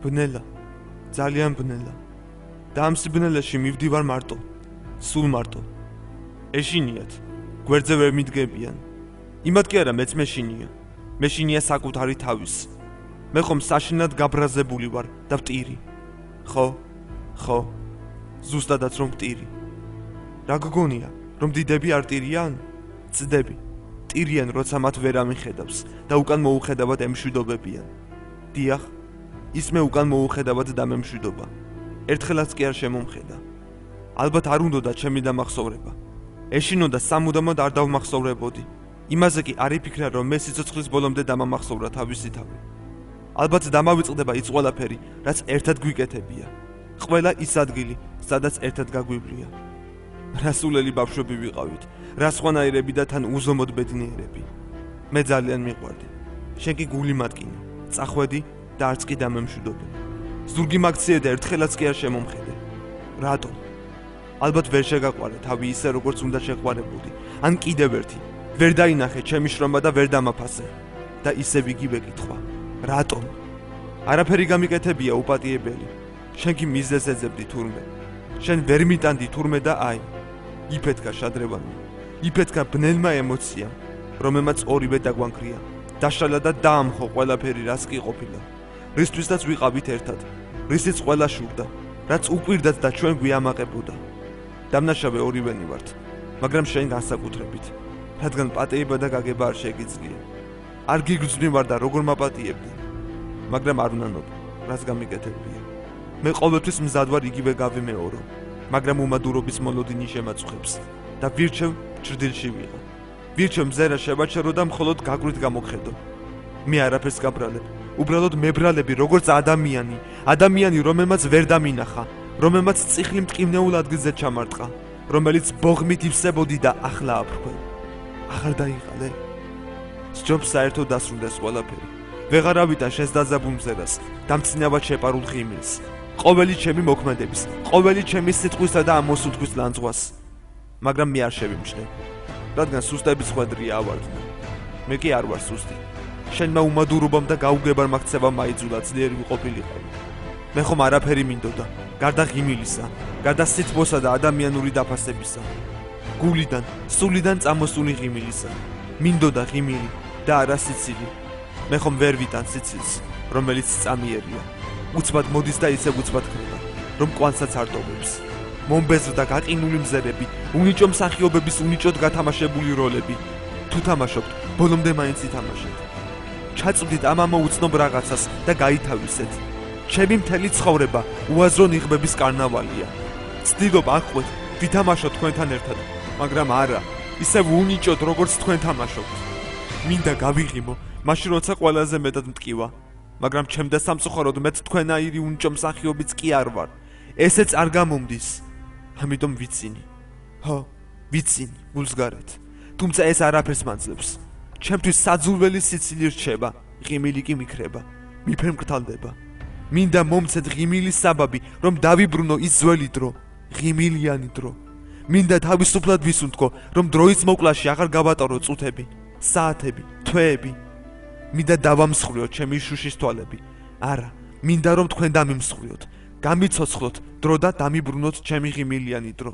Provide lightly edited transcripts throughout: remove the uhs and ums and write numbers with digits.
ბნელა, ძალიან ბნელა. და ამ სიბნელეში მივდივარ მარტო, სულ მარტო. ეშინიათ, გვერდზე ვერ მიდგებიან. იმად კი არა, მეც მეშინია. მეშინია საკუთარი თავის. მე ხომ საშინად გაბრაზებული ვარ და ვტირი. ხო, ზუსტადაც რომ ვტირი. რა გგონია, რომ დიდები არ ტირიან? წდები. ტირიან, როცა მათ ვერ ამიხედავს და უკან მოუხედავად ემშვიდობებიან. დიახ, ის მე უკან მოუხედავად დამემშვიდობა. ერთხელაც კი არ შემომხედა. ალბათ არ უნდოდა ჩემი დამახსოვრება. ეშინოდა სამუდამოდ არ დავმახსოვრებოდი. იმაზე კი არ იფიქრა, რომ მე სიცოცხლის ბოლომდე დამამახსოვრა თავისი თავი. ალბათ დამავიწყდება ის ყველაფერი, რაც ერთად გვიკეთებია. ყველა ის ადგილი, სადაც ერთად გაგვივლია. რა სულელი ბავშვები ვიყავით, რა სხვანაირები და თან უზომოდ ბედნიერები. მე ძალიან მიყვარდი. შენ კი გული მატკინე, წახვედი და არც კი დამემშვიდობე. ზურგი მაგციე და ერთხელაც კი არ შემომხედე. რატომ? ალბათ ვერ შეგაყვარე თავი ისე, როგორც უნდა შეყვარებოდი. ან კიდევ ერთი, ვერ დაინახე ჩემი შრომა და ვერ დამაფასე. და ისევ იგივე კითხვა. რატომ? არაფერი გამიკეთებია უპატიებელი. შენ კი მიზეზს ეძებდი თურმე. შენ ვერ მიტანდი თურმე და აი. იფეთქა შადრევანი. იფეთქა ბნელმა ემოციამ, რომელმაც ორივე დაგვანქრია. დაშალა და დაამხო ყველაფერი, რაც კი ყოფილა. რისთვისაც ვიყავით ერთად, რისიც ყველა შურდა, რაც უკვირდათ და ჩვენ გვიამაყებოდა. დამნაშავე ორივენი ვართ, მაგრამ შენ განსაკუთრებით, რადგან პატეიბა და გაგება არ შეგიძლია. არ გიგრძნი ვარ და როგორ მაპატიებდი, მაგრამ არ ვნანობ, რაც გამიკეთებია. მე ყოველთვის მზად ვარ იგივე გავიმეორო, მაგრამ უმადურობის მოლოდინი შემაწუხებს და ვირჩევ ჭრდილში ვიყო. ვირჩევ მზერა შევაჩერო და მხოლოდ გაკვირთ გამოგხედო. მე არაფერს გაბრალებ, უბრალოდ მებრალები როგორც ადამიანი, რომელმაც ვერ დამინახა, რომელმაც წიხლი მტკივნეულ ადგილზე ჩამარტყა, რომელიც ბოღმით ივსებოდი და ახლა აფრქვე. აღარ დაიღალე? სჯობს საერთოდ დასრულდეს ყველაფერი. ვეღარ ავიტან შენს დაძაბულ მზერას, დამწნევად შეპარულ ღიმილს. ყოველი ჩემი მოქმედების, ყოველი ჩემი სიტყვისა და ამოსულთვის ლანძღვას. მაგრამ მე არ შევიმჩნევ, რადგან სუსტების ხვედრია ავარდნა. მე კი არ ვარ სუსტი. შენმა უმადურობამ და გაუგებარ მაქცევამ მაიძულა ძლიერი ვიყოფილიყავი. მე ხომ არაფერი მინდოდა, გარდა ღიმილისა, გარდა სითბოსა და ადამიანური დაფასებისა. გულიდან, სულიდან წამოსული ღიმილისა. მინდოდა ღიმილი და არა სიცილი. მე ხომ ვერ ვიტან სიცილს, რომელიც წამიერია. უცბად მოდის და ისევ უცბად ხდება, რომ კვანსაც არ ტოვებს. მომბეზრდა გაყინული მზერები, უნიჭო მსახიობების უნიჭოდ გათამაშებული როლები. თუ თამაშობთ, ბოლომდე მაინც ითამაშეთ. ჩაწვდით ამ ამოუცნობ რაღაცას და გაითავისეთ. ჩემი მთელი ცხოვრება უაზრო ნიღბების კარნავალია. ცდილობ ახვეთ, ვითამაშოთ თქვენთან ერთად, მაგრამ არა, ისევ უნიჭოდ როგორც თქვენ თამაშობთ. მინდა გავიღიმო, მაშინ როცა ყველაზე მეტად მტკივა. მაგრამ ჩემდა სამწუხაროდ მეც თქვენაირი უნიჭო მსახიობიც კი არ ვარ. ესეც არ გამომდის. ამიტომ ვიცინი. ვიცინი, გულსგარეთ. თუმცა ეს არაფერს მაძლევს. ჩემთვის საძულველი სიცილი რჩება, ღიმილი კი მიქრება, მიფერმკრთალდება. მინდა მომცეთ ღიმილის საბაბი, რომ დავიბრუნო ის ძველი დრო, ღიმილიანი დრო. მინდა თავისუფლად ვისუნთქო, რომ დროის მოკლაში აღარ გავატარო წუთები, საათები, თვეები. მინდა დავამსხვრიოთ ჩემი შუშის თვალები. არა, მინდა რომ თქვენ დამიმსხვრიოთ, გამიცოცხლოთ დრო და დამიბრუნოთ ჩემი ღიმილიანი დრო.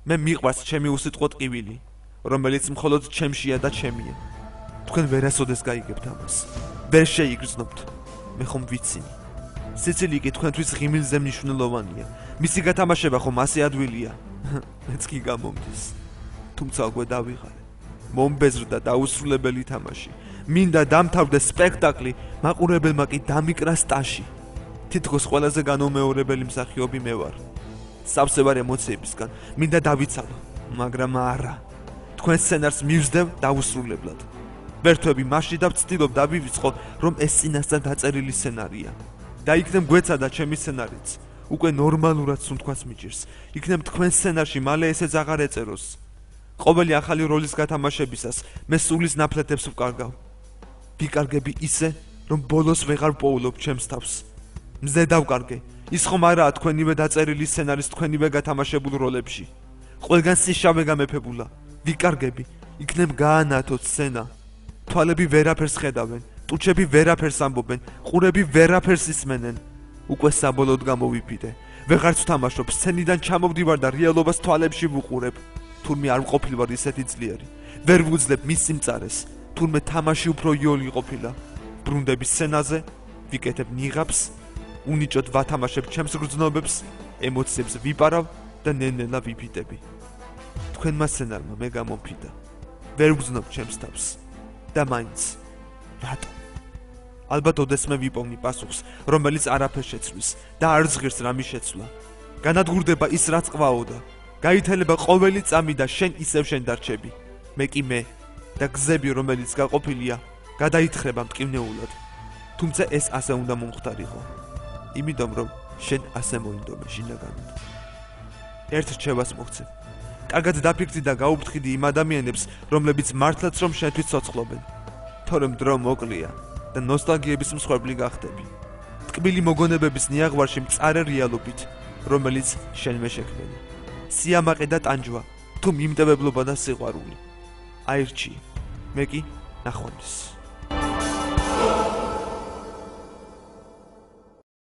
მე მიყვარს ჩემი უსიტყვო ტყივილი, რომელიც მხოლოდ ჩემშია და ჩემია. თქვენ ვერასოდეს გაიგებთ ამას. ვერ შეიგრძნობთ. მე ხომ ვიცინი. სიცილი კი თქვენთვის ღიმილზე მნიშვნელოვანია. მისი გათამაშება ხომ ასე ადვილია. მეც კი გამომდის. თუმცა უკვე დავიღალე. მომბეზრდა დაუსრულებელი თამაში. მინდა დამთავრდეს სპექტაკლი, მაყურებელმა კი დამიკრა სტაში. თითქოს ყველაზე განუმეორებელი მსახიობი მე ვარ. სავსე ვარ ემოციებისგან, მინდა დავიცალო, მაგრამ არა. თქვენ სცენარს მივსდევ დაუსრულებლად. ვერთვები მასში და ვცდილობ დავივიწყო, რომ ეს წინასწარ დაწერილი სცენარია. და იქნებ გვეცადა ჩემი სცენარიც. უკვე ნორმალურად სუნთქვას მიჭირს. იქნებ თქვენ სცენარში მალე ესეც აღარ ეწეროს. ყოველი ახალი როლის გათამაშებისას მე სულის ნაფლეთებს ვკარგავ. ვიკარგები ისე, რომ ბოლოს ვეღარ პოულობ ჩემს თავს. მზე დავკარგე. ის ხომ არაა თქვენივე დაწერილი სცენარის თქვენივე გათამაშებულ როლებში. ყველგან სიშავე გამეფებულა. ვიკარგები. იქნებ გაანათოთ სცენა. თვალები ვერაფერს ხედავენ, ტუჩები ვერაფერს ამბობენ, ყურები ვერაფერს ისმენენ. უკვე საბოლოოდ გამოვიფიდე. ვეღარც ვთამაშობ, სცენიდან ჩამოვდივარ და რეალობას თვალებში ვუყურებ. თურმე არ ვყოფილვარ ისეთი ძლიერი. ვერ ვუძლებ მის სიმწარეს. თურმე თამაში უფრო იოლი ყოფილა. ბრუნდები სცენაზე, ვიკეთებ ნიღაბს, უნიჭოდ ვათამაშებ ჩემს გრძნობებს, ემოციებს ვიპარავ და ნელ-ნელა ვიფიდები. თქვენმა სცენარმა მე გამომფიდა. ვერ ვგრძნობ ჩემს თავს და მაინც რატო? ალბათ ოდესმე ვიპოვნი პასუხს, რომელიც არაფერს შეცვლის და არ ზღირს რამის შეცვლა. განადგურდება ის რაც ყვაოდა. გაითელება ყოველი წამი და შენ ისევ შენ დარჩები. მე კი მე და გზები რომელიც გაყოფილია, გადაითხრება მტკივნეულად. თუმცა ეს ასე უნდა მომხდარიყო. იმიტომ რომ შენ ასე მოინდომე შინაგანად. ერთ რჩევას მოგცემ. კარგად დაფიქრდი და გაუფრთხიდი იმ ადამიანებს, რომლებიც მართლაც რომ შენთვის ცოცხლობენ. თორემ დრო მოკლია და ნოსტალგიების მსხვერპლი გახდები. ტკბილი მოგონებების ნიაღვარში მწარე რეალობით, რომელიც შენმე შექმნილი. სიამაყე და ტანჯვა, თუ მიმტევებლობა და სიყვარული. აირჩი, მე კი ნახვამდის.